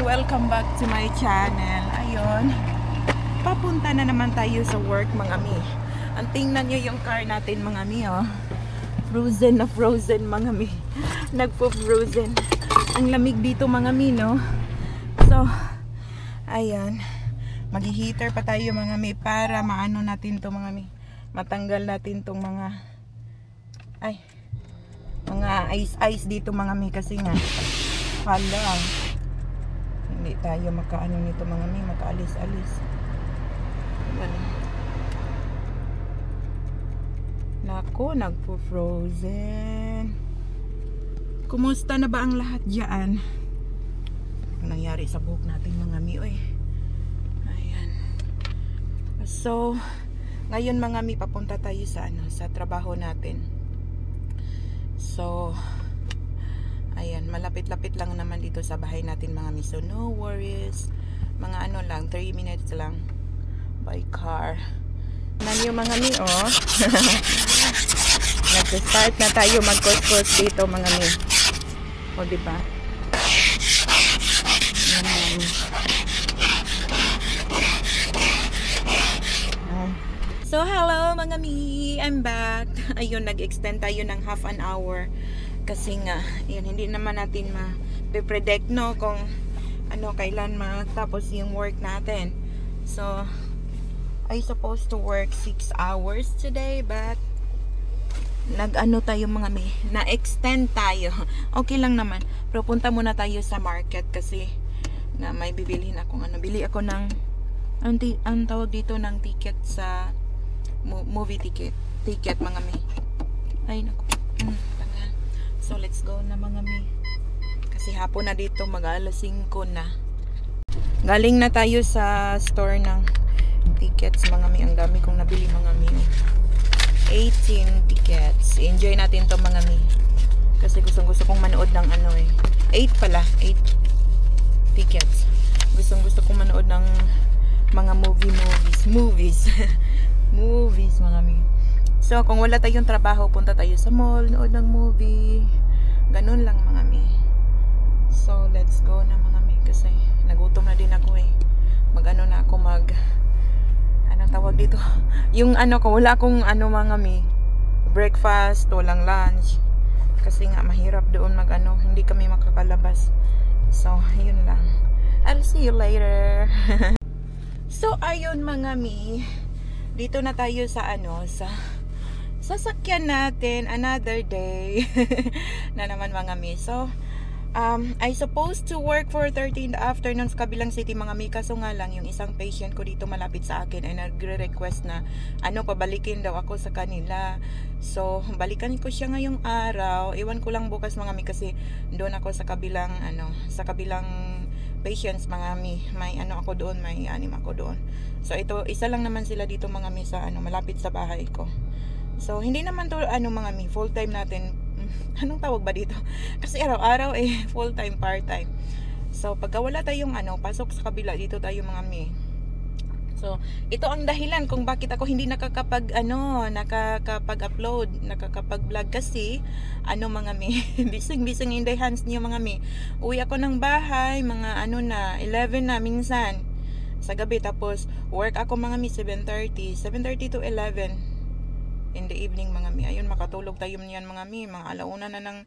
and welcome back to my channel. Ayun, papunta na naman tayo sa work mga mi. Ang tingnan nyo yung car natin mga mi, oh. Frozen na frozen mga mi. Nagpo-frozen. Ang lamig dito mga mi, no? So, ayan. Mag-heater pa tayo mga mi para maano natin to mga mi. Matanggal natin tong mga ice dito mga mi kasi nga hala. Hindi tayo makaano nito mga mi, makaalis-alis. Nako, nagpo-frozen. Kumusta na ba ang lahat diyan? Ano nangyari sa buhok natin mga mi, oy. Ayan. So, ngayon mga mi, papunta tayo sa sa trabaho natin. So, ayan, malapit-lapit lang naman dito sa bahay natin mga mi. So, no worries. Mga ano lang, 3 minutes lang by car. Nanyo mga mi, oh. Nag-start na tayo mag-course dito mga mi. O, diba? So, hello mga mi. I'm back. Ayun, nag-extend tayo ng half an hour. Kasi nga, yun, hindi naman natin ma-predict, no, kung ano, kailan matapos yung work natin. So, I supposed to work 6 hours today, but nag-ano tayo mga mi, na-extend tayo. Okay lang naman. Pero punta muna tayo sa market kasi na may bibilhin akong ano. Bili ako ng, ang tawag dito ng ticket sa movie ticket mga mi. Ay, naku. So, let's go na mga mi. Kasi hapon na dito, mag-alas 5 na. Galing na tayo sa store ng tickets, mga mi. Ang dami kong nabili, mga mi. 18 tickets. Enjoy natin to mga mi. Kasi gusto kong manood ng ano eh. 8 pala. 8 tickets. Gusto kong manood ng mga movies. Movies, mga mi. So, kung wala tayong trabaho, punta tayo sa mall, nood ng movie. Ganun lang, mga mi. So, let's go na, mga mi. Kasi, nagutom na din ako eh. Mag-ano na ako, anong tawag dito? Yung ano ko, wala akong ano, mga mi. Breakfast, walang lunch. Kasi nga, mahirap doon mag-ano. Hindi kami makakalabas. So, yun lang. I'll see you later. So, ayun, mga mi. Dito na tayo sa sa sasakyan natin, another day. Na naman mga mi. So, I supposed to work for 13 in the afternoon sa kabilang city mga mi. Kaso nga lang, yung isang patient ko dito malapit sa akin ay nagre-request na pabalikin daw ako sa kanila. So, balikan ko siya ngayong araw. Iwan ko lang bukas mga mi kasi doon ako sa kabilang sa kabilang patients mga mi. May ako doon, may 6 ako doon. So, ito, isa lang naman sila dito mga mi sa malapit sa bahay ko. So, hindi naman to mga mi, full time natin. Anong tawag ba dito? Kasi araw-araw full time, part time. So, pagka wala tayong pasok sa kabila, dito tayo mga mi. So, ito ang dahilan kung bakit ako hindi nakakapag-upload, nakakapag-vlog kasi mga mi, bising in the hands niyo mga mi. Uwi ako ng bahay, mga 11 na minsan sa gabi, tapos work ako mga mi 7:30 to 11 in the evening mga mi. Ayun, makatulog tayo niyan mga mi, mga alauna na ng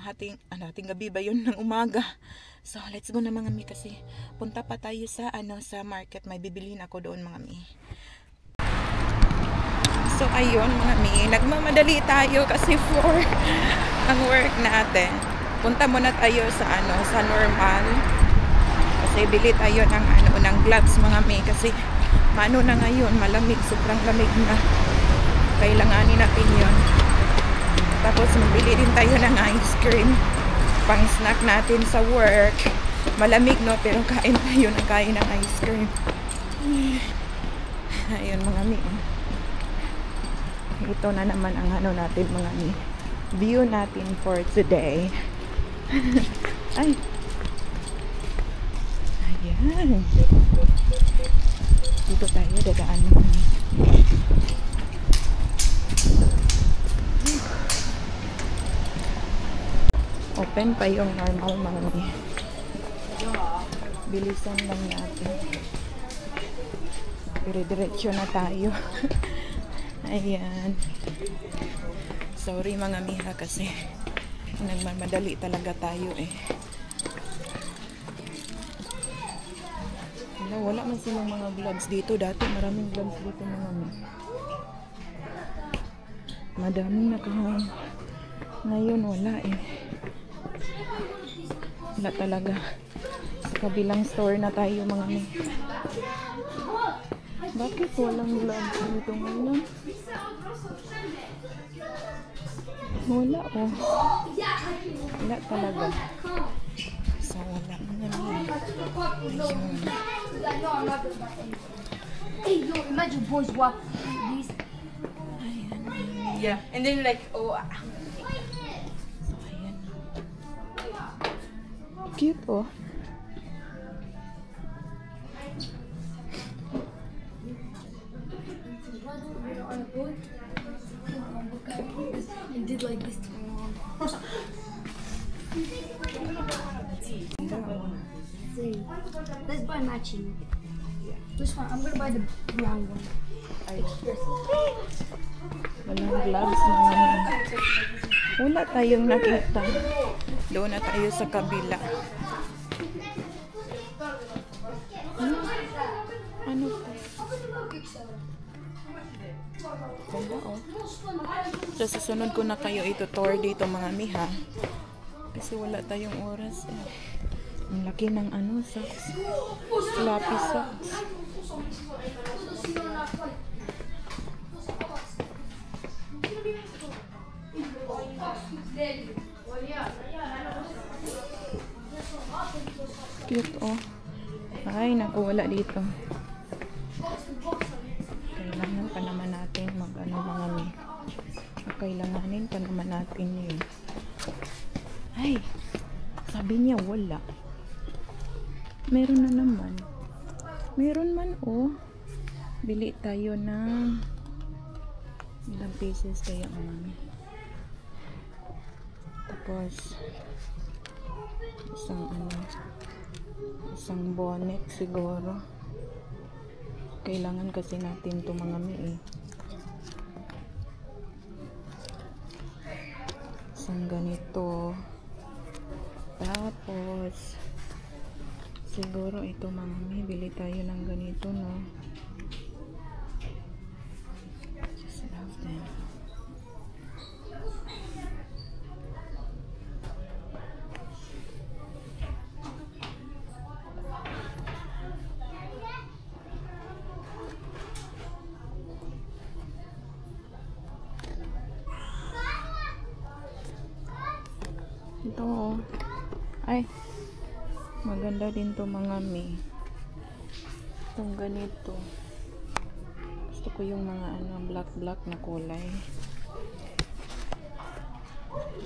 hating gabi ba yun, ng umaga. So, let's go na mga mi kasi punta pa tayo sa sa market. May bibilhin ako doon mga mi. So, ayun mga mi, nagmamadali tayo kasi for ang work natin. Punta muna tayo sa sa normal. Kasi bili tayo ng gloves mga mi kasi na ngayon, malamig, sobrang lamig na. Kailanganin natin yun. Tapos mabili din tayo ng ice cream pang snack natin sa work. Malamig, no, pero kain tayo ng kain ng ice cream. Ayun mga mi. Ito na naman ang natin mga mi. View natin for today. Ay. Ayan. Dito tayo dadaan mga mi. Open pa yung normal mga mi. Bilisan lang natin. Dire-diretso na tayo. Ayan. Sorry mga miha kasi nagmamadali talaga tayo eh. Wala man silang mga vlogs dito. Dati maraming vlogs dito mga miha. Madaming nakahang. Ngayon wala eh. Wala talaga. Sa kabilang store na tayo mga miha. Bakit walang vlogs dito ngayon? Wala oh. Wala talaga. So wala mga miha. Hey, yo, imagine boys walk these. Yeah, and then like, oh. So ayan. Cute oh. On a boat, and did like this. Let's buy matching. Which one? I'm gonna buy the brown one. Walang vlogs mga miha. Wala tayong nakita. Doon na tayo sa kabila. Ano po? Ganda oh. So susunod ko na kayo itutour dito mga miha. Kasi wala tayong oras eh. Ang laki ng ano socks. Floppy socks. Cute oh. Ay naku, wala dito. Kailangan pa naman natin mag ano mga mi. Kailanganin pa naman natin yun. Ay, sabi niya wala. Meron na naman. Meron man oh. Bili tayo ng ilang pieces kaya mga mi. Tapos isang bonnet siguro. Kailangan kasi natin to mga mi eh. Isang ganito. Tapos siguro ito mga mi, bili tayo ng ganito no. Just love them. Ito oh. Ay, maganda din to mga mi. Itong ganito. Gusto ko yung mga ano, black na kulay.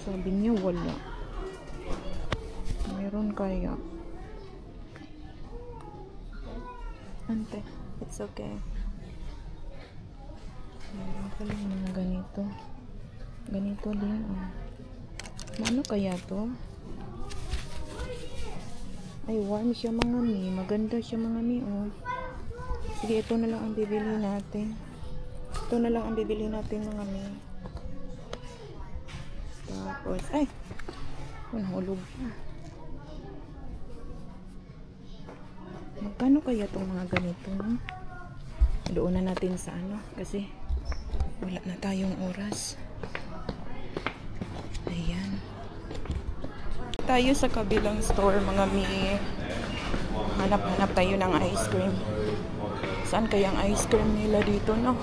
Sabi niya wala. Meron kaya? Ante, it's okay. Meron pala yung mga ganito. Ganito din oh. Ano kaya to? Ay, warm siya mga mi. Maganda siya mga mi, oh. Sige, ito na lang ang bibili natin. Ito na lang ang bibili natin mga mi. Tapos, ay! Nahulog pa. Magkano kaya itong mga ganito, no? Doon na natin sa ano. Kasi, wala na tayong oras. Ayan. Tayo sa kabilang store mga mi. Hanap-hanap tayo ng ice cream. Saan kaya ang ice cream nila dito no?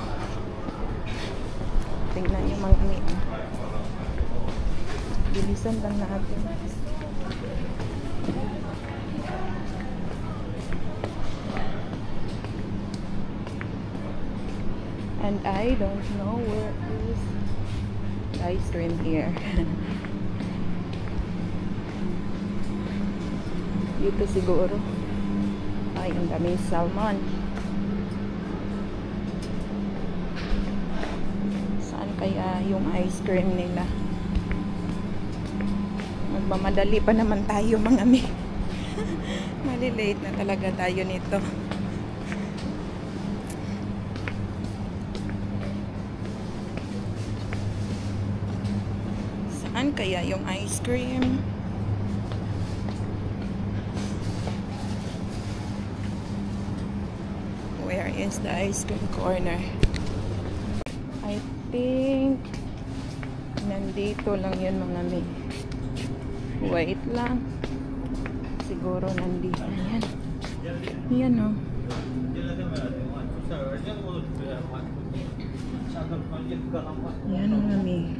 Tingnan niyo mga mi. Bilisan lang natin. And I don't know where is the ice cream here. Dito siguro. Ay, ang daming salmon. Saan kaya yung ice cream nila? Magmamadali pa naman tayo mga mi. Malilate na talaga tayo nito. Saan kaya yung ice cream? Where is the ice cream corner? I think nandito lang yun mga may. Wait lang. Siguro nandito. Ayan. Ayan o. Ayan mga may.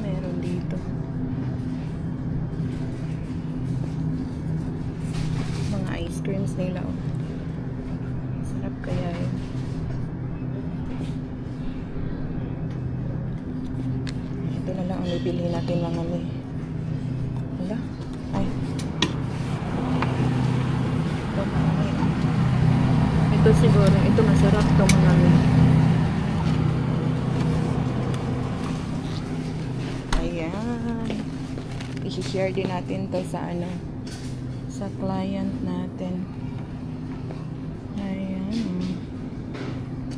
Meron dito. Mga ice creams nila o. Sarap kaya yun. Ito na lang ang bibili natin mga may. Wala? Ay. Ito mga may. Ito siguro. Ito masarap to mga may. Ayan. I-share din natin to sa ano. Sa client natin. Ayan.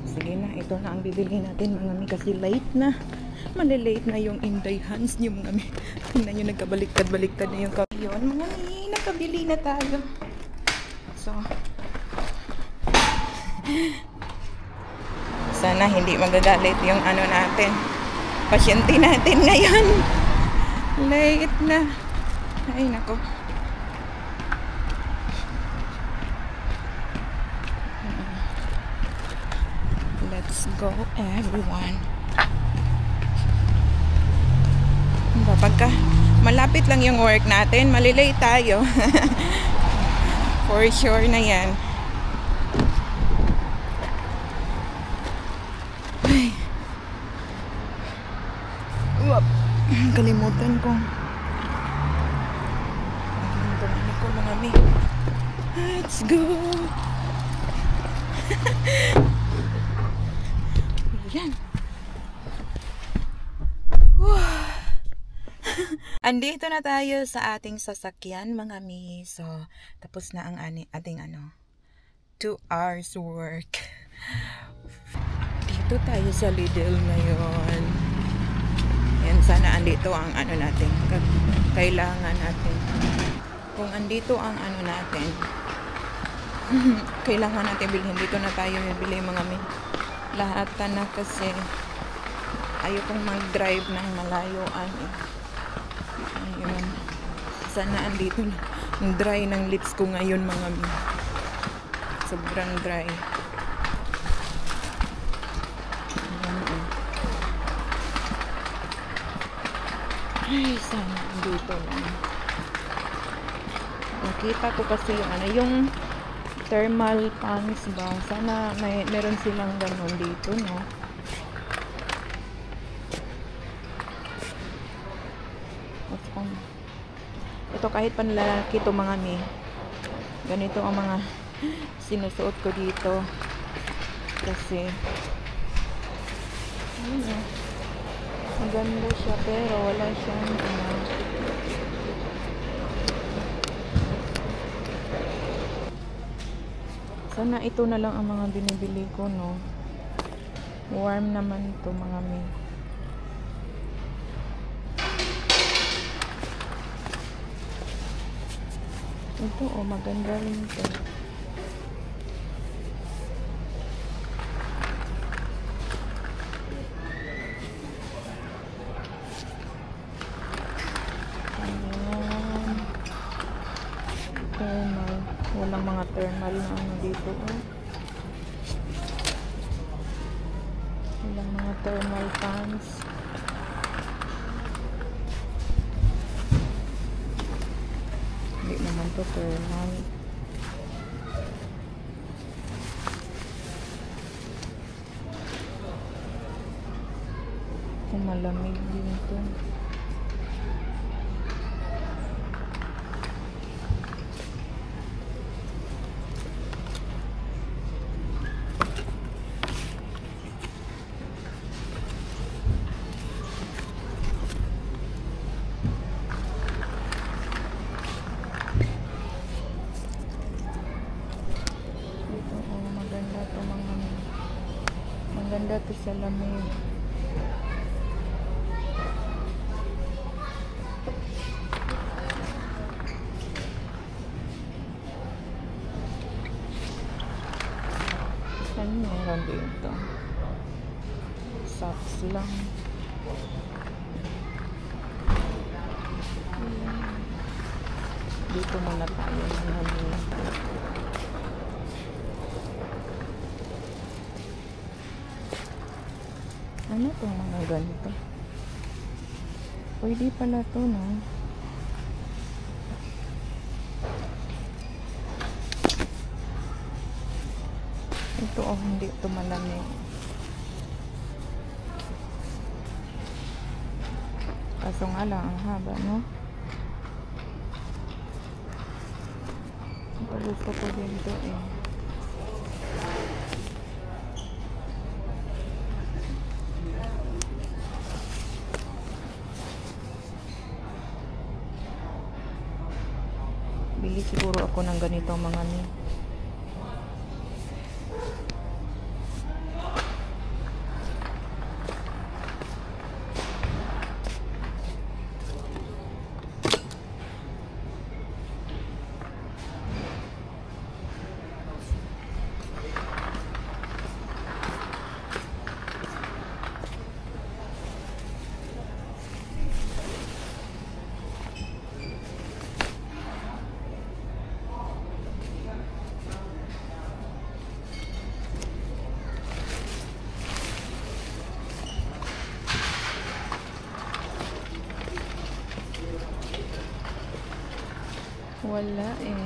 Sige na. Ito na ang bibili natin mga may. Kasi late na. Malilate na yung Inday Hands niyo mga mi. Tingnan nyo, nagkabaliktad-baliktad na yung yun mga mi. Nakabili na tayo. So, sana hindi magagalit yung ano natin. Pasyente natin ngayon. Late na. Ay, nako. Let's go, everyone. Pagka malapit lang yung work natin, malilate tayo. For sure na yan. Ay. Uwap. Kalimutan ko. Kalimutan ko mga mi. Let's go. Yan. Andito na tayo sa ating sasakyan mga mi. So, tapos na ang ating 2 hours work. Dito tayo sa Lidl ngayon. Yan, sana andito ang natin. Kailangan natin. Kung andito ang natin, kailangan natin bilhin. Dito na tayo bibili mga mi. Lahat na kasi ayokong mag-drive ng malayuan eh. Ayun. Sana andito na. Dry ng lips ko ngayon mga mi. Sobrang dry. Ayun. Ay, sana andito lang. Nakita ko kasi yung thermal pants ba. Sana meron silang ganun dito, no? Ito kahit panlalaki ito mga mi. Ganito ang mga sinusuot ko dito. Kasi maganda siya pero wala siyang sana ito na lang ang mga binibili ko, no? Warm naman ito mga mi. Ito maganda rin ito. Ayan. Thermal. Walang mga thermal na dito. Walang mga thermal pants. Hindi naman to thermal. Kung malamig din ito. dito sa lamig. Ano meron dito? Socks lang. Dito muna tayo. Ano itong mga ganito? Pwede pala ito, no? Ito, oh, hindi ito malamig. Kaso nga lang, ang haba, no? Gusto ko din ito, eh. Bili siguro ako ng ganito mga ni. Wala eh.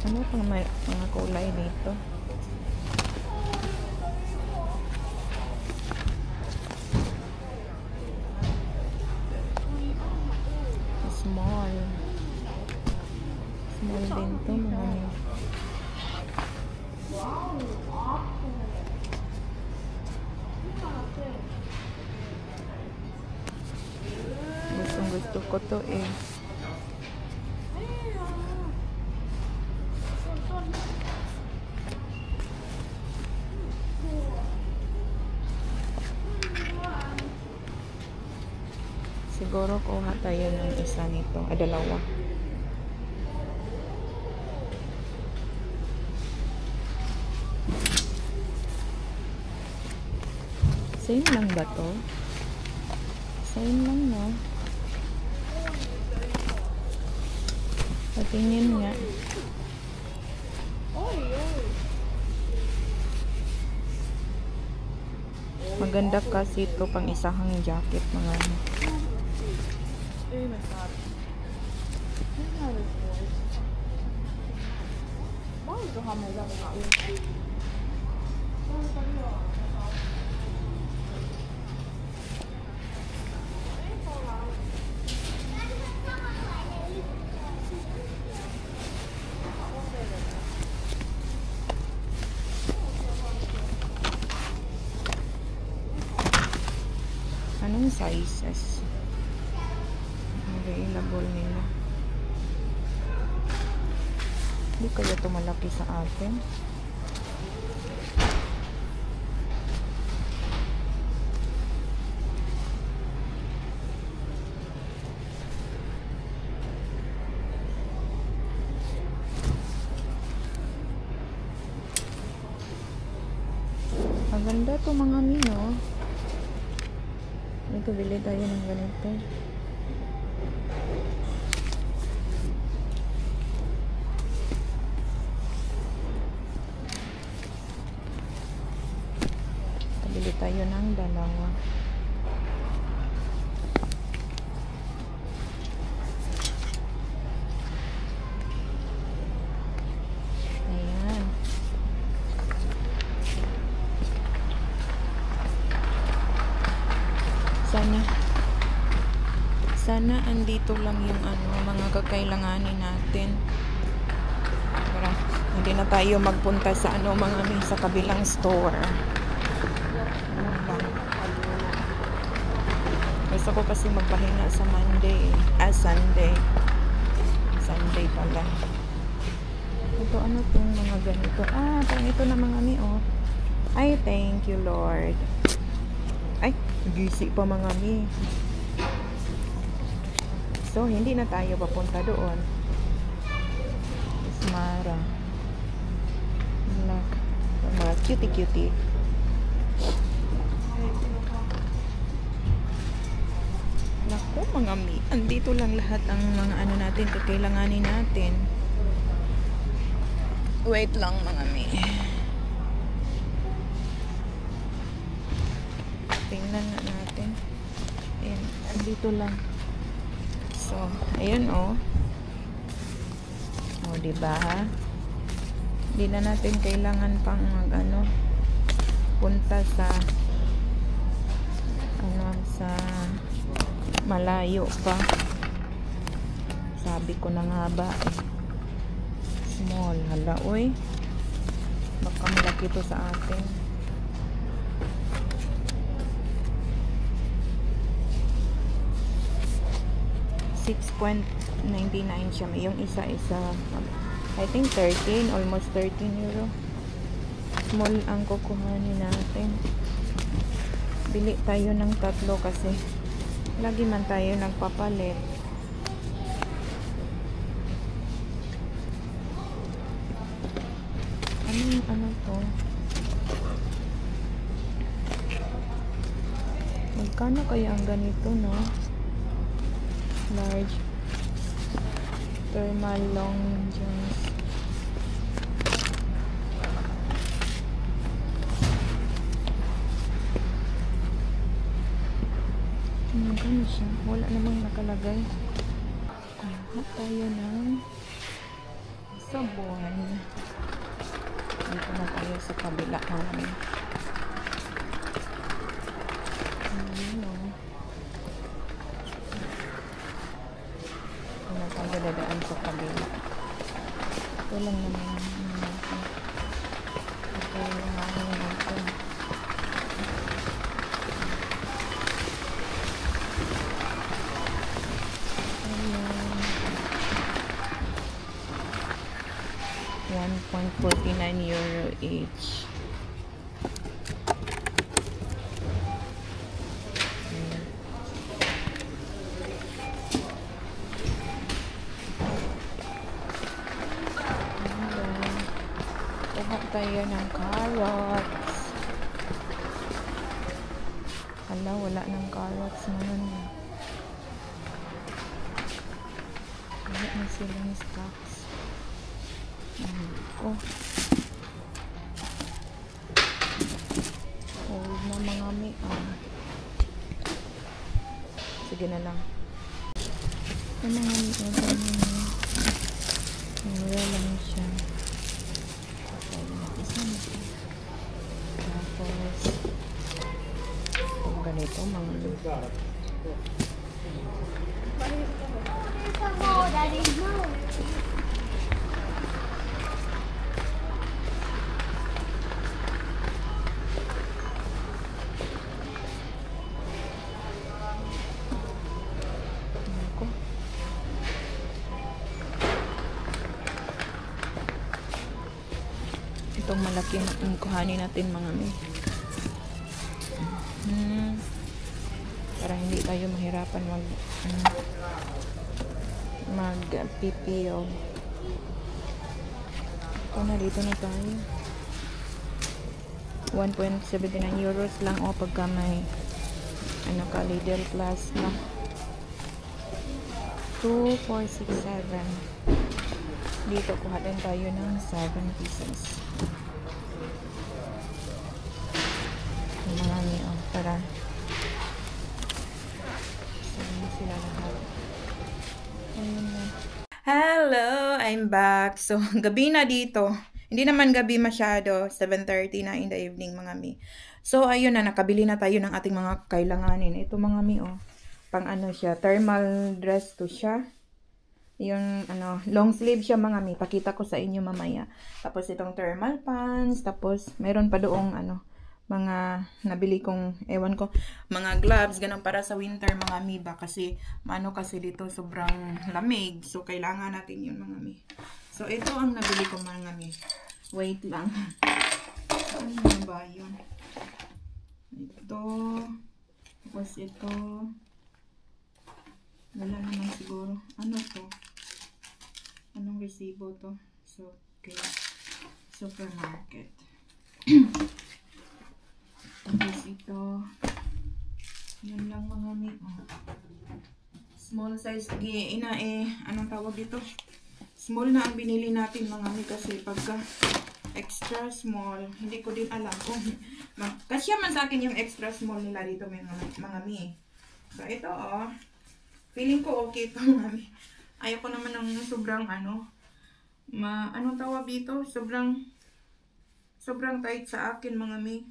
Ano pang may mga kulay dito? Small. Small din to mga ni. Gustong gusto ko to eh. Siguro kuha tayo ng isa nito, dalawa. Same lang ba to? Same lang, no? Patingin nga. Maganda kasi ito pang isahang jacket mga ano. Oh my god. Anong sizes available nila? Hindi kaya ito malaki sa atin. Maganda ito mga mino. Ito, bili tayo ng ganito. Bili tayo ng dalawa. Ayan. Sana andito lang yung mga kakailanganin natin. Para hindi na tayo magpunta sa mga sa kabilang store. Gusto ko kasi magpahinga sa Monday. Sunday. Sunday pala. Ito tong mga ganito. Parang ito na mga mi, oh. Ay, thank you, Lord. Ay, gisi pa mga mi. So, hindi na tayo papunta doon. Ismara. Look. Mga cutie-cutie. Naku, mga mi. Andito lang lahat ang mga natin, kakailanganin natin. Wait lang, mga mi. Tingnan na natin. Ayan, andito lang. So, ayun, oh. Oh, diba, ha? Hindi na natin kailangan pang punta sa sa malayo pa. Sabi ko na nga ba, small, hala, oy. Baka malaki to sa atin. $6.99 siya. Yung isa I think 13, almost 13 euro. Small ang kukuhanin natin. Bili tayo ng 3 kasi lagi man tayo nagpapalit. Ano to? Magkano kaya ang ganito, no? Large thermal long johns. Magkano siya? Wala namang nakalagay. Hanap tayo ng sabon. Dito na tayo sa kabila namin. Dadaan sa kabila. Ito lang naman natin. Ito yung hangin natin. Ayan. €1.49 each. Tayo ng carrots. Hala, wala ng carrots naman. Wala na silang stocks. Hold na mga mi. Sige na lang. Ang mga mi. Wala lang siya. Tapos ganito mga itong malaki na kuhanin natin mga mi. Para hindi tayo mahirapan mag PPO. Ito na, dito na tayo. €1.79 lang pagka may ka Lidl Plus na 2,467. Dito kuha din tayo ng 7 pieces. Marami para sila lahat. Hello, I'm back. So, gabi na dito. Hindi naman gabi masyado. 7:30 na in the evening, mga mi. So, ayun na. Nakabili na tayo ng ating mga kailanganin. Ito, mga mi, pang ano siya, thermal dress to siya. Yung ano, long sleeve siya mga mi. Pakita ko sa inyo mamaya. Tapos itong thermal pants. Tapos meron pa doong ano, mga nabili kong, ewan ko, mga gloves. Ganun para sa winter mga mi ba. Kasi, ano kasi dito sobrang lamig. So, kailangan natin yun mga mi. So, ito ang nabili ko mga mi. Wait lang. Ano ba yun? Ito. Tapos ito. Wala naman siguro. Ano to? Anong resibo to? So, okay. Supermarket. Tapos ito. Yan lang mga mi. Oh. Small size. Anong tawag dito? Small na ang binili natin mga mi kasi pagka extra small, hindi ko din alam kung kasya man sa akin yung extra small nila dito mga mi. So, ito oh. Feeling ko okay ito mga mi. Ayoko naman ng sobrang ano, anong tawag dito? Sobrang tight sa akin mga mi.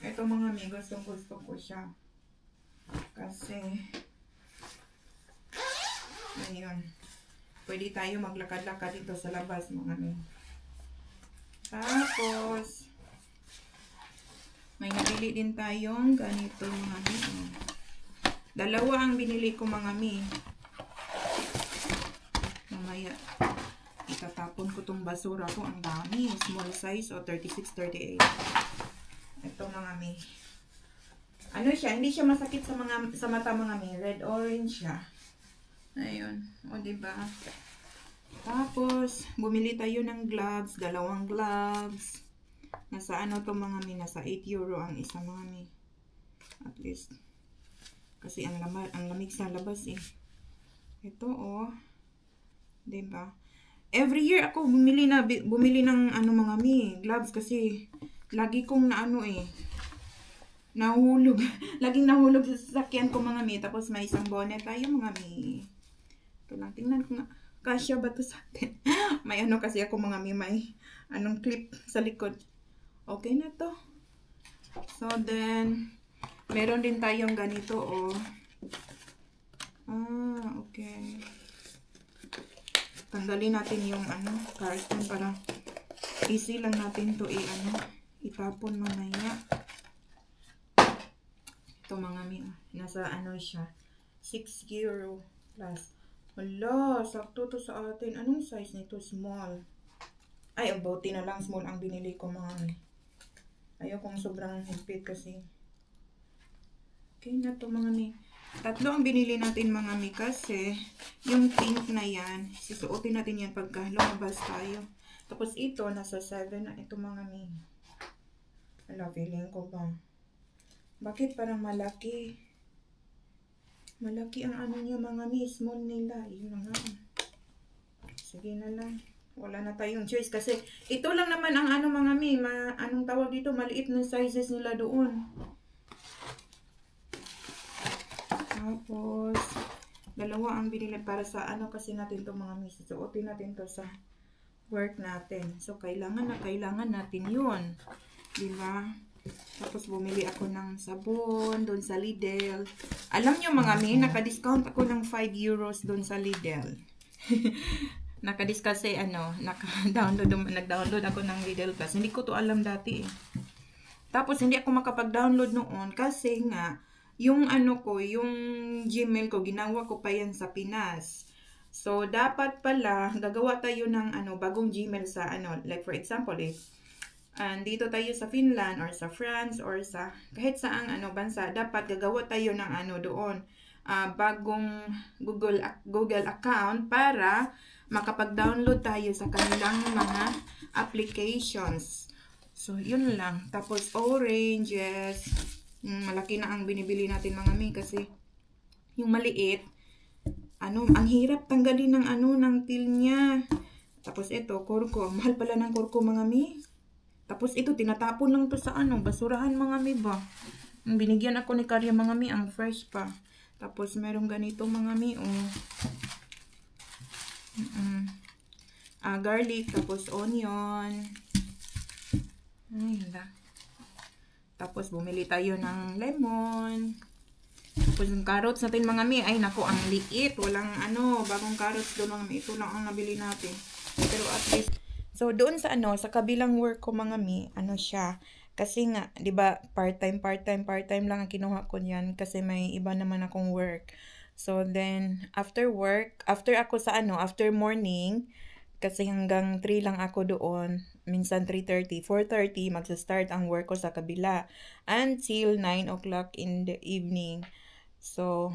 Ito mga mi, gusto ko siya. Kasi, ayun. Pwede tayo maglakad-lakad dito sa labas mga mi. Tapos, may nabili din tayong ganito mga mi. Dalawa ang binili ko mga mi. Mamaya, itatapon ko tong basura ko. Ang dami. Small size o 36, 38. Ito mga mi. Ano siya? Hindi siya masakit sa mata mga mi. Red orange siya. Ayun. O diba? Tapos, bumili tayo ng gloves. Dalawang gloves. Nasa ano to mga mi? Nasa 8 euro ang isa mga mi. At least. Kasi ang lamig sa labas eh. Ito oh. Diba? Every year ako bumili ng ano mga mi, gloves kasi lagi kong nahulog. Laging nahulog sa sasakyan ko mga mi. Tapos may isang bonnet tayo mga mi. Ito lang, tingnan ko nga. Kasya ba ito sa atin? May ano kasi ako mga mi, may anong clip sa likod. Okay na to. So then, meron din tayong ganito oh. Okay. Tanggalin natin yung carton para easy lang natin to itapon mamaya. Ito mga mi, nasa siya, 6 euro plus. Wala, sakto to sa atin. Anong size nito? Small. Ay, buti na lang small ang binili ko mga mi. Ayaw kong sobrang higpit kasi. Okay na to mga mi. Tatlo ang binili natin mga mi kasi yung pink na yan, susuotin natin yan pagka lumabas tayo. Tapos ito, nasa 7 na ito mga mi. Wala, feeling ko ba? Bakit parang malaki? Malaki ang ano niya mga mi, small nila. Yun na nga. Sige na lang. Wala na tayong choice kasi ito lang naman ang mga mi, anong tawag dito, maliit na sizes nila doon. Tapos, dalawa ang binili para sa kasi natin to mga miss. Suotin natin to sa work natin. So, kailangan natin yun. Diba? Tapos, bumili ako ng sabon doon sa Lidl. Alam nyo mga mi, naka-discount ako ng 5 euros doon sa Lidl. Naka-discount kasi nag-download ako ng Lidl Plus. Hindi ko to alam dati eh. Tapos, hindi ako makapag-download noon kasi nga, yung yung Gmail ko, ginawa ko pa yan sa Pinas. So, dapat pala, gagawa tayo ng bagong Gmail sa like for example, dito tayo sa Finland or sa France or sa kahit saang bansa, dapat gagawa tayo ng doon, bagong Google account para makapag-download tayo sa kanilang mga applications. So, yun lang. Tapos, oranges. Malaki na ang binibili natin mga mi kasi yung maliit, ang hirap tanggalin ng ng peel niya. Tapos ito, kurko. Mahal pala ng kurko mga mi. Tapos ito, tinatapon lang to sa basurahan mga mi ba. Binigyan ako ni Karya mga mi, ang fresh pa. Tapos merong ganito mga mi, garlic, tapos onion. Ay, hala. Tapos, bumili tayo ng lemon. Tapos yung carrots natin mga mi, ay nako, ang liit. Walang bagong carrots doon mga mi. Ito lang ang nabili natin. Pero at least, so doon sa sa kabilang work ko mga mi, siya. Kasi nga, 'di ba, part-time lang ang kinuha ko niyan kasi may iba naman akong work. So then after work, after ako sa after morning, kasi hanggang 3 lang ako doon, minsan 3:30, 4:30 magsa-start ang work ko sa kabila until 9 o'clock in the evening. So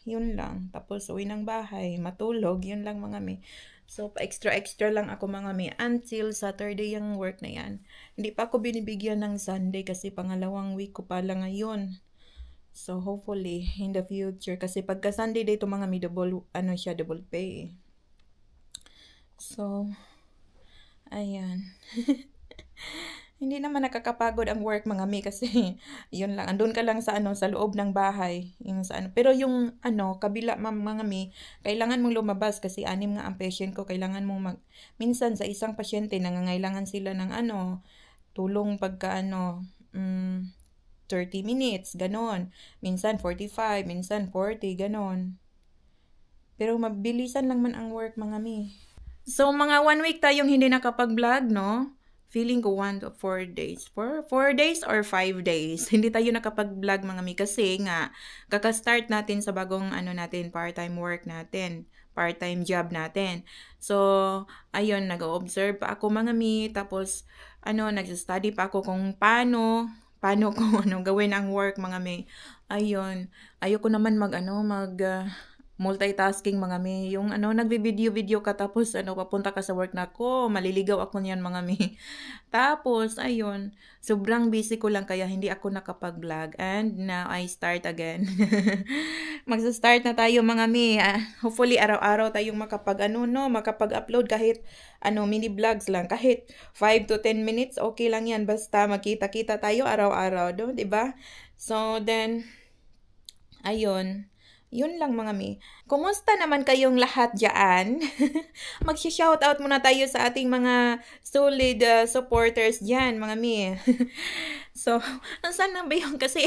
yun lang. Tapos uwi ng bahay, matulog, yun lang mga mi. So, pa-extra lang ako mga mi until Saturday yung work na yan. Hindi pa ako binibigyan ng Sunday kasi pangalawang week ko pa lang ngayon. So, hopefully, in the future. Kasi pagka Sunday dito mga mi, double pay. So, ayan. Hindi naman nakakapagod ang work mga mi kasi yun lang, andun ka lang sa sa loob ng bahay, yung sa pero yung kabila mga mi, kailangan mong lumabas kasi 6 nga ang patient ko, kailangan mong minsan sa isang pasyente nangangailangan sila ng tulong pagka 30 minutes, ganon. Minsan 45, minsan 40, ganon. Pero mabilisan lang man ang work mga mi. So mga 1 week tayong hindi nakapag-vlog, no? Feeling ko 1 to 4 days. 4 days or 5 days. Hindi tayo nakapag-vlog mga mi kasi nga kaka-start natin sa bagong natin, part-time work natin, part-time job natin. So, ayun, nag-observe pa ako mga mi, tapos nag-study pa ako kung paano ko gawin ang work mga mi. Ayun, ayoko naman multitasking mga mi. Yung nagvi-video ka tapos papunta ka sa work na ko, maliligaw ako niyan mga mi. Tapos ayun, sobrang busy ko lang kaya hindi ako nakapag-vlog and now I start again. Magsa-start na tayo mga mi. Hopefully araw-araw tayong makapag-upload kahit mini vlogs lang, kahit 5 to 10 minutes, okay lang yan basta magkita-kita tayo araw-araw, 'di ba? So then ayun. Yun lang mga mi. Kumusta naman kayong lahat dyan? Mag-shoutout muna tayo sa ating mga solid supporters dyan mga mi. So, saan na ba yun? Kasi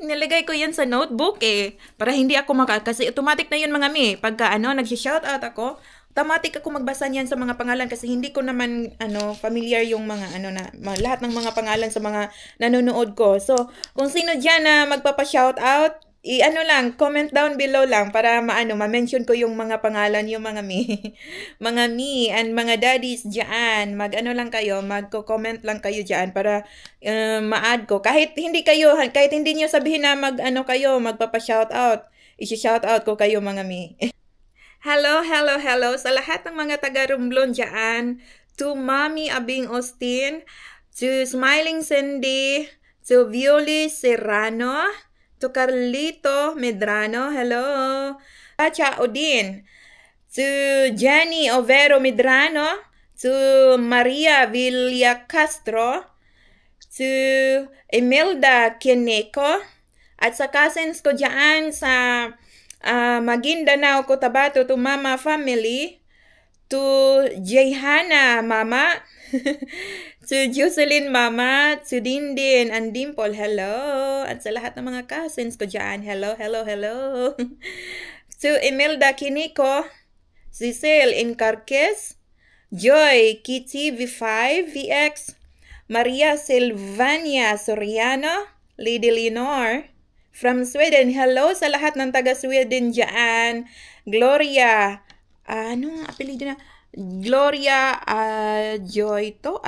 nilagay ko yan sa notebook para hindi ako kasi automatic na yun mga mi. Pagka nag-shoutout ako, automatic ako magbasa niyan sa mga pangalan kasi hindi ko naman familiar yung mga lahat ng mga pangalan sa mga nanonood ko. So, kung sino diyan na magpapa-shoutout, comment down below lang para ma-mention ko yung mga pangalan, yung mga mi. Mga mi and mga daddies diyan. Lang kayo, magko-comment lang kayo diyan para ma-add ko. Kahit hindi niyo sabihin na kayo magpapa-shoutout. I-shoutout ko kayo mga mi. Hello sa lahat ng mga taga-Romblon diyan. To Mami Abing Austin, to Smiling Cindy, to Violi Serrano, to Carlito Medrano, hello. Chacha Odin, to Jenny Overo Medrano, to Maria Villa Castro, to Imelda Kineco, at sa cousins ko dyan sa Maguindanao, Cotabato, to Mama Family, to Jayhana Mama, to Jocelyn Mama, to Dindin and Dimple, hello. At sa lahat ng mga cousins ko dyan, hello. To Imelda Kinico, Cecil Incarques, Joy Kitty V5 VX, Maria Silvania Soriano, Lady Leonor from Sweden, hello sa lahat ng taga Sweden dyan. Gloria, anong apelido na? Gloria Ajoito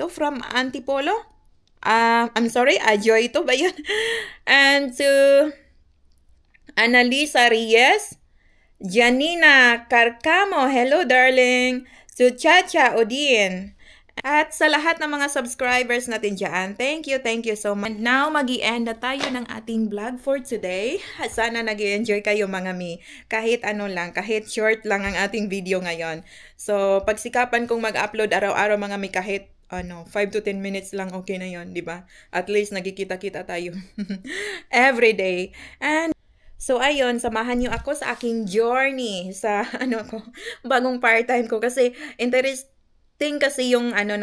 from Antipolo. I'm sorry, Ajoito ba yun? And to Annalisa Reyes, Janina Carcamo, hello darling. To Chacha Odin. At sa lahat ng mga subscribers natin dyan, thank you so much. And now, mag-i-end na tayo ng ating vlog for today. Sana nag-i-enjoy kayo mga mi. Kahit kahit short lang ang ating video ngayon. So, pagsikapan kong mag-upload araw-araw mga mi, kahit 5 to 10 minutes lang, okay na yon, di ba? At least nagkikita-kita tayo every day. And so, ayun, samahan nyo ako sa aking journey sa bagong part-time ko kasi kasi yung ano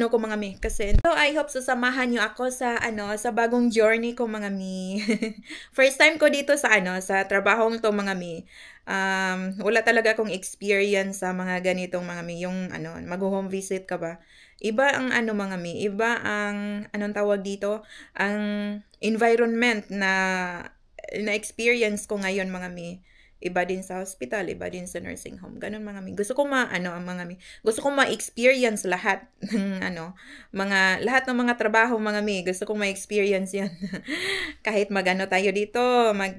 ko mga mi kasi. So I hope sasamahan niyo ako sa sa bagong journey ko mga mi. First time ko dito sa sa trabahong to mga mi. Wala talaga akong experience sa mga ganitong mga mi, yung mag-home visit ka ba. Iba ang mga mi, iba ang anong tawag dito, ang environment na experience ko ngayon mga mi. Iba din sa hospital, iba din sa nursing home. Ganun mga mi. Gusto ko ang mga mi. Gusto ko ma-experience lahat ng lahat ng mga trabaho mga mi. Gusto ko ma-experience 'yan. Kahit tayo dito,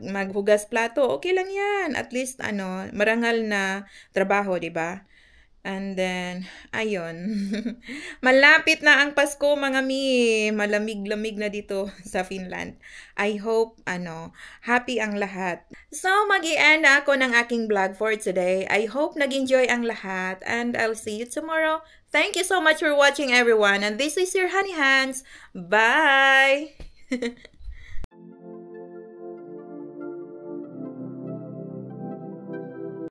maghugas plato, okay lang 'yan. At least marangal na trabaho, 'di ba? And then, ayun. Malapit na ang Pasko, mga mi. Malamig-lamig na dito sa Finland. I hope, happy ang lahat. So, mag-i-end na ako ng aking vlog for today. I hope nag-enjoy ang lahat. And I'll see you tomorrow. Thank you so much for watching, everyone. And this is your Honey Hands. Bye!